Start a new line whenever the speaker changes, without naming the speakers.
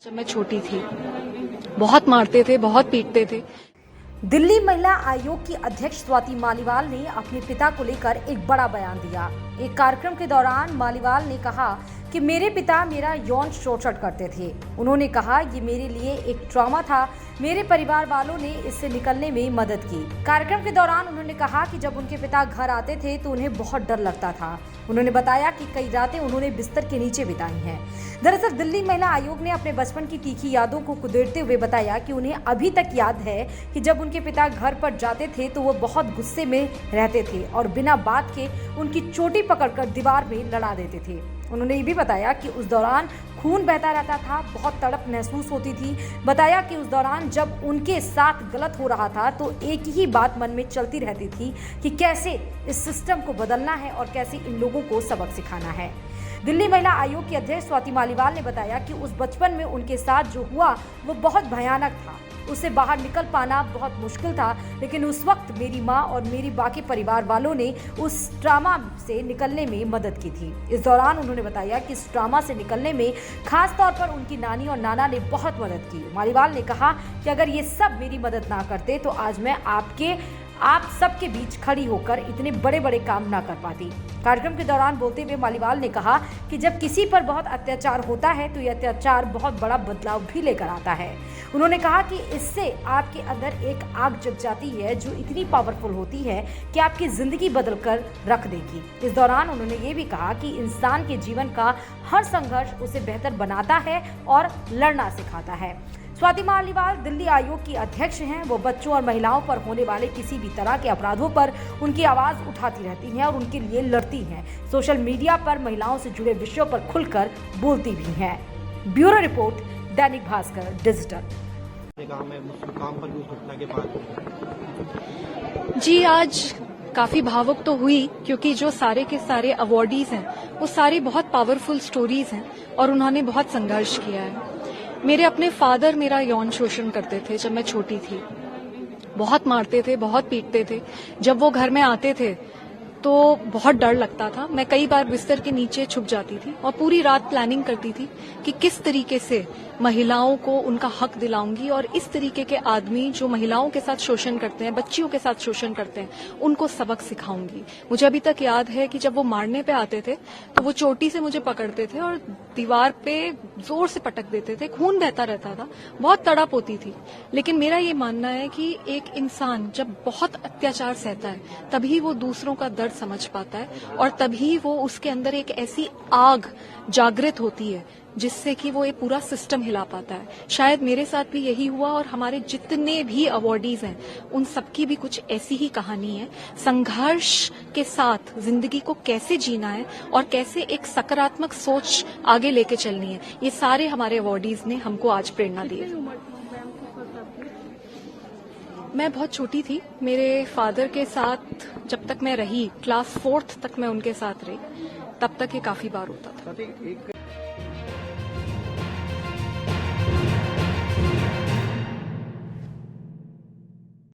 जब मैं छोटी थी बहुत मारते थे, बहुत पीटते थे।
दिल्ली महिला आयोग की अध्यक्ष स्वाति मालीवाल ने अपने पिता को लेकर एक बड़ा बयान दिया। एक कार्यक्रम के दौरान मालीवाल ने कहा कि मेरे पिता मेरा यौन शोषण करते थे। उन्होंने कहा ये मेरे लिए एक ट्रॉमा था। मेरे परिवार वालों ने इससे निकलने में मदद की। कार्यक्रम के दौरान उन्होंने कहा कि जब उनके पिता घर आते थे तो उन्हें बहुत डर लगता था। उन्होंने बताया कि कई रातें उन्होंने बिस्तर के नीचे बिताई हैं। दरअसल दिल्ली महिला आयोग ने अपने बचपन की तीखी यादों को कुदेरते हुए बताया कि उन्हें अभी तक याद है कि जब उनके पिता घर पर जाते थे तो वो बहुत गुस्से में रहते थे और बिना बात के उनकी चोटी पकड़कर दीवार में लड़ा देते थे। उन्होंने ये भी बताया कि उस दौरान खून बहता रहता था, बहुत तड़प महसूस होती थी। बताया कि उस दौरान जब उनके साथ गलत हो रहा था तो एक ही बात मन में चलती रहती थी कि कैसे इस सिस्टम को बदलना है और कैसे इन लोगों को सबक सिखाना है। दिल्ली महिला आयोग की अध्यक्ष स्वाति मालीवाल ने बताया कि उस बचपन में उनके साथ जो हुआ वो बहुत भयानक था। उससे बाहर निकल पाना बहुत मुश्किल था, लेकिन उस वक्त मेरी माँ और मेरी बाकी परिवार वालों ने उस ट्रामा से निकलने में मदद की थी। इस दौरान उन्होंने बताया कि इस ट्रामा से निकलने में खास तौर पर उनकी नानी और नाना ने बहुत मदद की। मालीवाल ने कहा कि अगर ये सब मेरी मदद ना करते तो आज मैं आप सबके बीच खड़ी होकर इतने बड़े बड़े काम ना कर पाती। कार्यक्रम के दौरान बोलते हुए मालीवाल ने कहा कि जब किसी पर बहुत अत्याचार होता है तो यह अत्याचार बहुत बड़ा बदलाव भी लेकर आता है। उन्होंने कहा कि इससे आपके अंदर एक आग जग जाती है जो इतनी पावरफुल होती है कि आपकी जिंदगी बदल कर रख देगी। इस दौरान उन्होंने ये भी कहा कि इंसान के जीवन का हर संघर्ष उसे बेहतर बनाता है और लड़ना सिखाता है। स्वाति मालीवाल दिल्ली आयोग की अध्यक्ष हैं। वो बच्चों और महिलाओं पर होने वाले किसी भी तरह के अपराधों पर उनकी आवाज उठाती रहती हैं और उनके लिए लड़ती हैं। सोशल मीडिया पर महिलाओं से जुड़े विषयों पर खुलकर बोलती भी हैं। Bureau report, Dainik Bhaskar digital.
जी, आज काफी भावुक तो हुई क्योंकि जो सारे के सारे अवार्डीज हैं वो सारी बहुत पावरफुल स्टोरीज हैं और उन्होंने बहुत संघर्ष किया है। मेरे अपने फादर मेरा यौन शोषण करते थे जब मैं छोटी थी। बहुत मारते थे, बहुत पीटते थे। जब वो घर में आते थे तो बहुत डर लगता था। मैं कई बार बिस्तर के नीचे छुप जाती थी और पूरी रात प्लानिंग करती थी कि किस तरीके से महिलाओं को उनका हक दिलाऊंगी और इस तरीके के आदमी जो महिलाओं के साथ शोषण करते हैं, बच्चियों के साथ शोषण करते हैं, उनको सबक सिखाऊंगी। मुझे अभी तक याद है कि जब वो मारने पे आते थे तो वो चोटी से मुझे पकड़ते थे और दीवार पे जोर से पटक देते थे। खून बहता रहता था, बहुत तड़प होती थी। लेकिन मेरा ये मानना है कि एक इंसान जब बहुत अत्याचार सहता है तभी वो दूसरों का दर्द समझ पाता है और तभी वो उसके अंदर एक ऐसी आग जागृत होती है जिससे कि वो ये पूरा सिस्टम हिला पाता है। शायद मेरे साथ भी यही हुआ और हमारे जितने भी अवार्डीज हैं उन सबकी भी कुछ ऐसी ही कहानी है। संघर्ष के साथ जिंदगी को कैसे जीना है और कैसे एक सकारात्मक सोच आगे लेके चलनी है, ये सारे हमारे अवार्डीज ने हमको आज प्रेरणा दी है। मैं बहुत छोटी थी। मेरे फादर के साथ जब तक मैं रही, क्लास 4th तक मैं उनके साथ रही, तब तक ये काफी बार होता था।